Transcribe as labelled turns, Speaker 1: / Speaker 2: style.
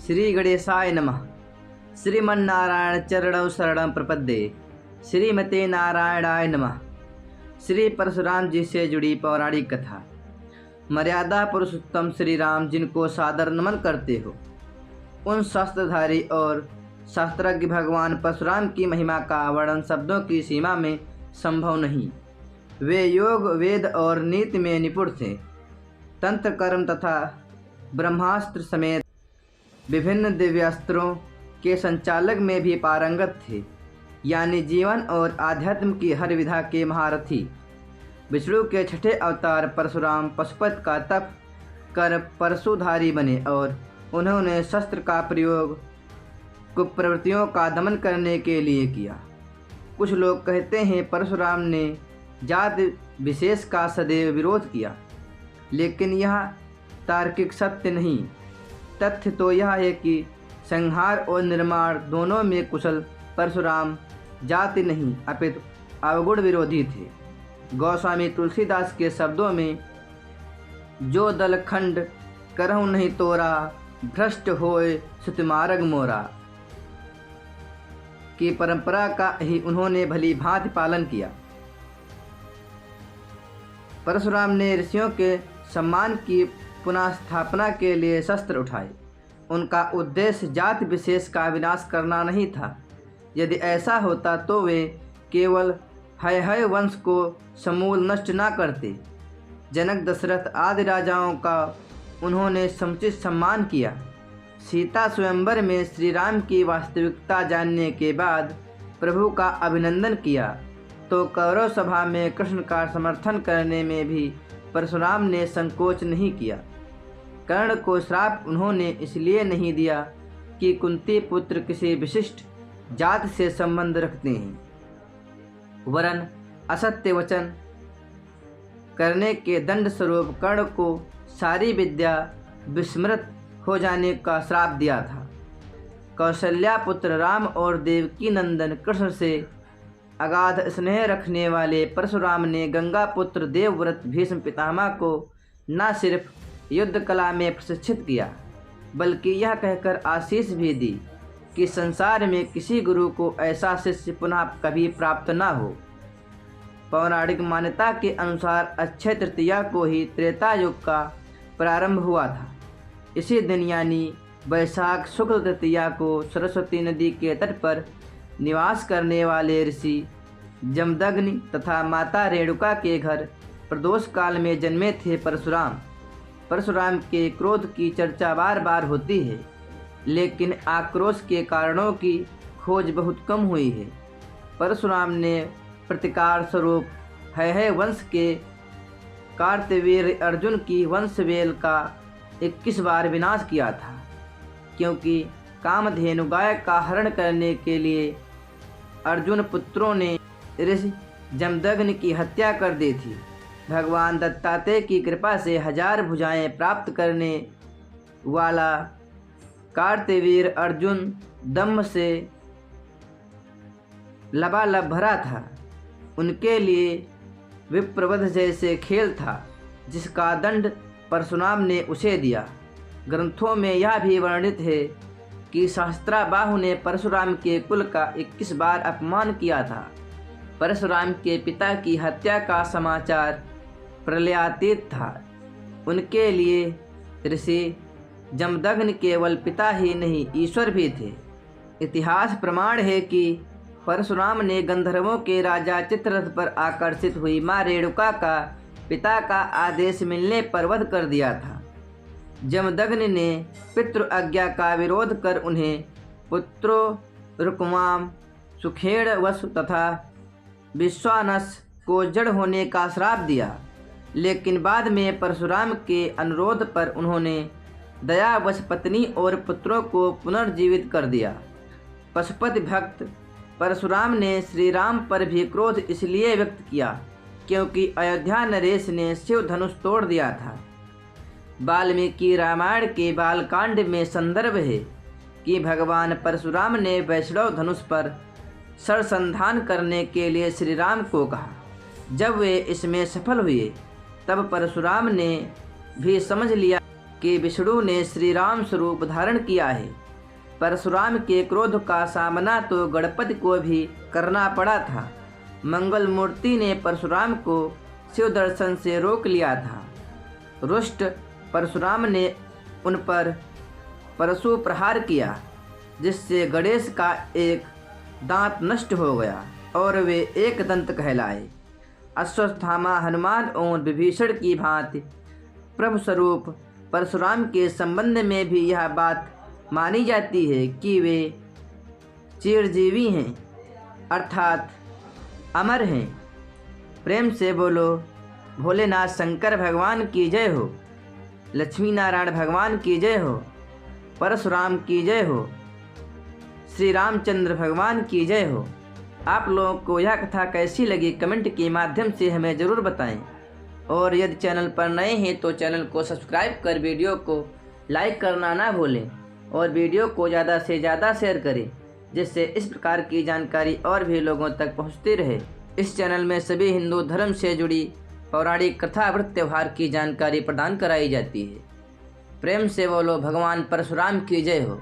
Speaker 1: श्री गणेशाय नमः। श्रीमन्नारायण चरणौ शरणं प्रपद्ये। श्रीमते नारायणाय नमः। श्री परशुराम जी से जुड़ी पौराणिक कथा। मर्यादा पुरुषोत्तम श्री राम जिनको सादर नमन करते हो, उन शास्त्रधारी और शास्त्रज्ञ भगवान परशुराम की महिमा का वर्णन शब्दों की सीमा में संभव नहीं। वे योग, वेद और नीति में निपुण थे। तंत्र, कर्म तथा ब्रह्मास्त्र समेत विभिन्न दिव्यास्त्रों के संचालक में भी पारंगत थे, यानी जीवन और आध्यात्म की हर विधा के महारथी। विष्णु के छठे अवतार परशुराम पशुपत का तप कर परशुधारी बने और उन्होंने शस्त्र का प्रयोग कुप्रवृत्तियों का दमन करने के लिए किया। कुछ लोग कहते हैं परशुराम ने जाति विशेष का सदैव विरोध किया, लेकिन यह तार्किक सत्य नहीं। तथ्य तो यह है कि संहार और निर्माण दोनों में कुशल परशुराम जाति नहीं अपितु अवगुण विरोधी थे। गोस्वामी तुलसीदास के शब्दों में, जो दल खंड करहु नहीं तोरा, भ्रष्ट होए सुतिमार्ग मोरा की परंपरा का ही उन्होंने भली भांति पालन किया। परशुराम ने ऋषियों के सम्मान की पुनः स्थापना के लिए शस्त्र उठाए। उनका उद्देश्य जाति विशेष का विनाश करना नहीं था। यदि ऐसा होता तो वे केवल हय वंश को समूल नष्ट ना करते। जनक, दशरथ आदि राजाओं का उन्होंने समुचित सम्मान किया। सीता स्वयंवर में श्री राम की वास्तविकता जानने के बाद प्रभु का अभिनंदन किया, तो कौरव सभा में कृष्ण का समर्थन करने में भी परशुराम ने संकोच नहीं किया। कर्ण को श्राप उन्होंने इसलिए नहीं दिया कि कुंती पुत्र किसी विशिष्ट जाति से संबंध रखते हैं, वरन असत्य वचन करने के दंड स्वरूप कर्ण को सारी विद्या विस्मृत हो जाने का श्राप दिया था। कौशल्या पुत्र राम और देवकी नंदन कृष्ण से अगाध स्नेह रखने वाले परशुराम ने गंगा पुत्र देवव्रत भीष्म पितामह को न सिर्फ युद्ध कला में प्रशिक्षित किया, बल्कि यह कहकर आशीष भी दी कि संसार में किसी गुरु को ऐसा शिष्य पुनः कभी प्राप्त न हो। पौराणिक मान्यता के अनुसार अक्षय तृतीया को ही त्रेता युग का प्रारंभ हुआ था। इसी दिन यानी वैशाख शुक्ल तृतीया को सरस्वती नदी के तट पर निवास करने वाले ऋषि जमदग्नि तथा माता रेणुका के घर प्रदोष काल में जन्मे थे परशुराम। परशुराम के क्रोध की चर्चा बार बार होती है, लेकिन आक्रोश के कारणों की खोज बहुत कम हुई है। परशुराम ने प्रतिकार स्वरूप हय वंश के कार्तवीर्य अर्जुन की वंशवेल का 21 बार विनाश किया था, क्योंकि कामधेनु गाय का हरण करने के लिए अर्जुन पुत्रों ने ऋषि जमदग्नि की हत्या कर दी थी। भगवान दत्तात्रेय की कृपा से 1000 भुजाएं प्राप्त करने वाला कार्तवीर्य अर्जुन दम्भ से लबालब भरा था। उनके लिए विप्रवध जैसे खेल था, जिसका दंड परशुराम ने उसे दिया। ग्रंथों में यह भी वर्णित है कि सहस्त्राबाहु ने परशुराम के कुल का 21 बार अपमान किया था। परशुराम के पिता की हत्या का समाचार प्रलयातीत था। उनके लिए ऋषि जमदग्नि केवल पिता ही नहीं, ईश्वर भी थे। इतिहास प्रमाण है कि परशुराम ने गंधर्वों के राजा चित्ररथ पर आकर्षित हुई माँ रेणुका का पिता का आदेश मिलने पर वध कर दिया था। जमदग्नि ने पितृ आज्ञा का विरोध कर उन्हें पुत्रों रुक्माम, सुखेड़, वसु तथा विश्वानस को जड़ होने का श्राप दिया, लेकिन बाद में परशुराम के अनुरोध पर उन्होंने दयावश पत्नी और पुत्रों को पुनर्जीवित कर दिया। पशुपति भक्त परशुराम ने श्री राम पर भी क्रोध इसलिए व्यक्त किया क्योंकि अयोध्या नरेश ने शिव धनुष तोड़ दिया था। वाल्मीकि रामायण के बालकांड में संदर्भ है कि भगवान परशुराम ने वैष्णव धनुष पर सरसंधान करने के लिए श्री राम को कहा। जब वे इसमें सफल हुए, तब परशुराम ने भी समझ लिया कि विष्णु ने श्री राम स्वरूप धारण किया है। परशुराम के क्रोध का सामना तो गणपति को भी करना पड़ा था। मंगल मूर्ति ने परशुराम को शिव दर्शन से रोक लिया था। रुष्ट परशुराम ने उन पर परशु प्रहार किया, जिससे गणेश का एक दांत नष्ट हो गया और वे एक दंत कहलाए। अश्वत्थामा हनुमान और विभीषण की भांति प्रभु स्वरूप परशुराम के संबंध में भी यह बात मानी जाती है कि वे चिरजीवी हैं, अर्थात अमर हैं। प्रेम से बोलो भोलेनाथ शंकर भगवान की जय हो, लक्ष्मी नारायण भगवान की जय हो, परशुराम की जय हो, श्री रामचंद्र भगवान की जय हो। आप लोगों को यह कथा कैसी लगी कमेंट के माध्यम से हमें ज़रूर बताएं। और यदि चैनल पर नए हैं तो चैनल को सब्सक्राइब कर वीडियो को लाइक करना ना भूलें और वीडियो को ज़्यादा से ज़्यादा शेयर करें, जिससे इस प्रकार की जानकारी और भी लोगों तक पहुंचती रहे। इस चैनल में सभी हिंदू धर्म से जुड़ी पौराणिक कथा व्रत त्यौहार की जानकारी प्रदान कराई जाती है। प्रेम से बोलो भगवान परशुराम की जय हो।